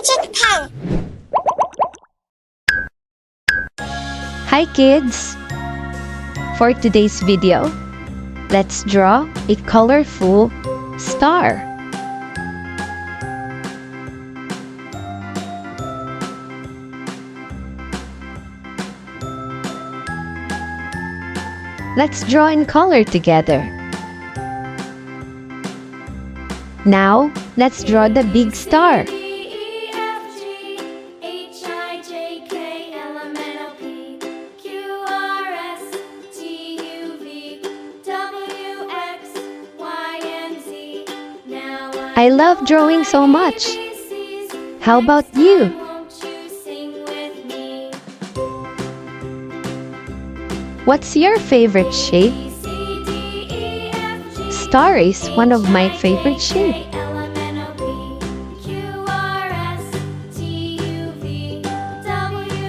Magic pen. Hi kids! For today's video, let's draw a colorful star. Let's draw in color together. Now, let's draw the big star. I love drawing so much. How about you? What's your favorite shape? Star is one of my favorite shapes.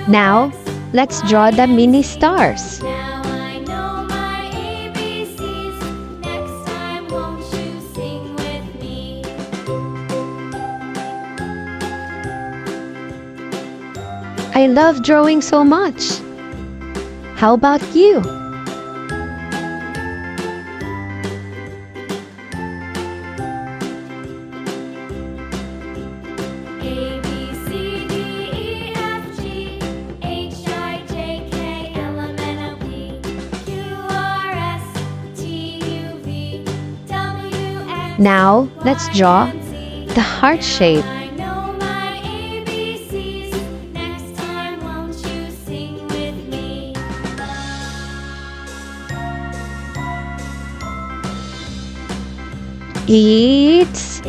Now, let's draw the mini stars. I love drawing so much. How about you? Now, let's draw the heart shape. It's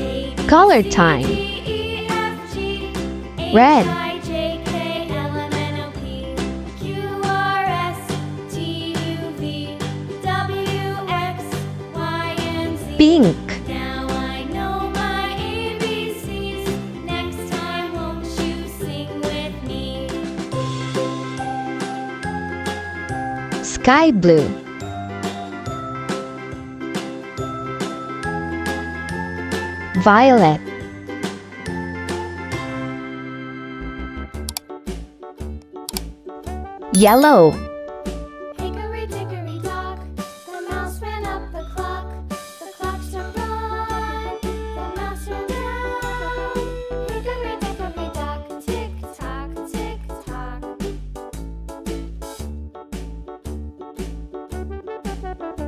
color time. Red, pink, sky blue, violet, yellow, Hickory dickory dock, the mouse ran up the clock. The clock struck one, the mouse ran down. Hickory dickory dock, tick tock, tick tock.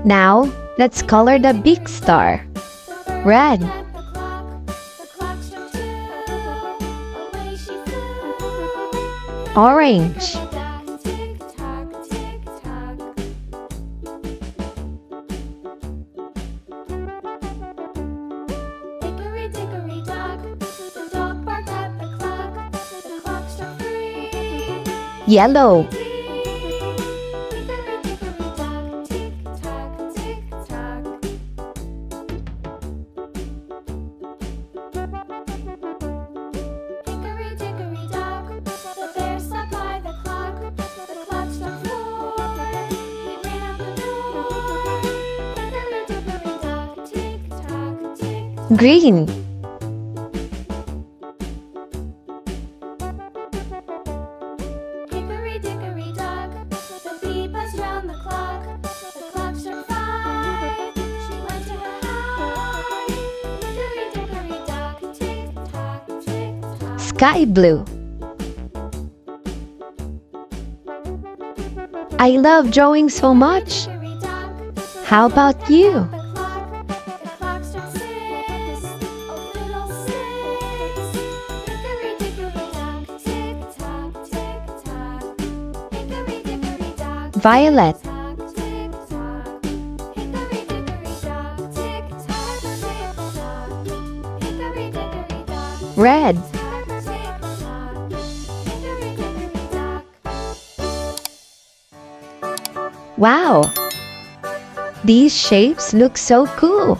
Now, let's color the big star. Red, The clock struck two, away she flew. orange, Tick tock, tick tock. Hickory dickory dock, the dog barked at the clock. The clock struck three. yellow, Hickory dickory dock, tick tock, tick tock. Hickory dickory dock, the bear sat by the clock. The clock struck four. He ran out the door. Hickory dickory dock, tick tock, tick tock. green, Hickory dickory dock, the bee buzzed round the clock. The clock struck five. She went to her hive. Hickory dickory dock, tick tock, tick tock. sky blue. I love drawing so much. Hickory dock, How about you? the clock struck six. Oh, little six. Hickory dickory dock, tick tock, tick tock. Hickory dickory dock, Violet, tock, tick tock. Hickory dickory dock, tick tock, tick tock. Hickory dickory dock, red, tick tock. Hickory dickory dock. wow! These shapes look so cool.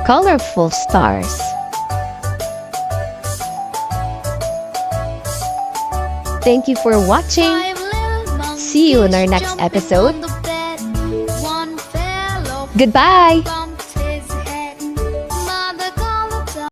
Colorful stars. Thank you for watching. See you in our next episode. Goodbye!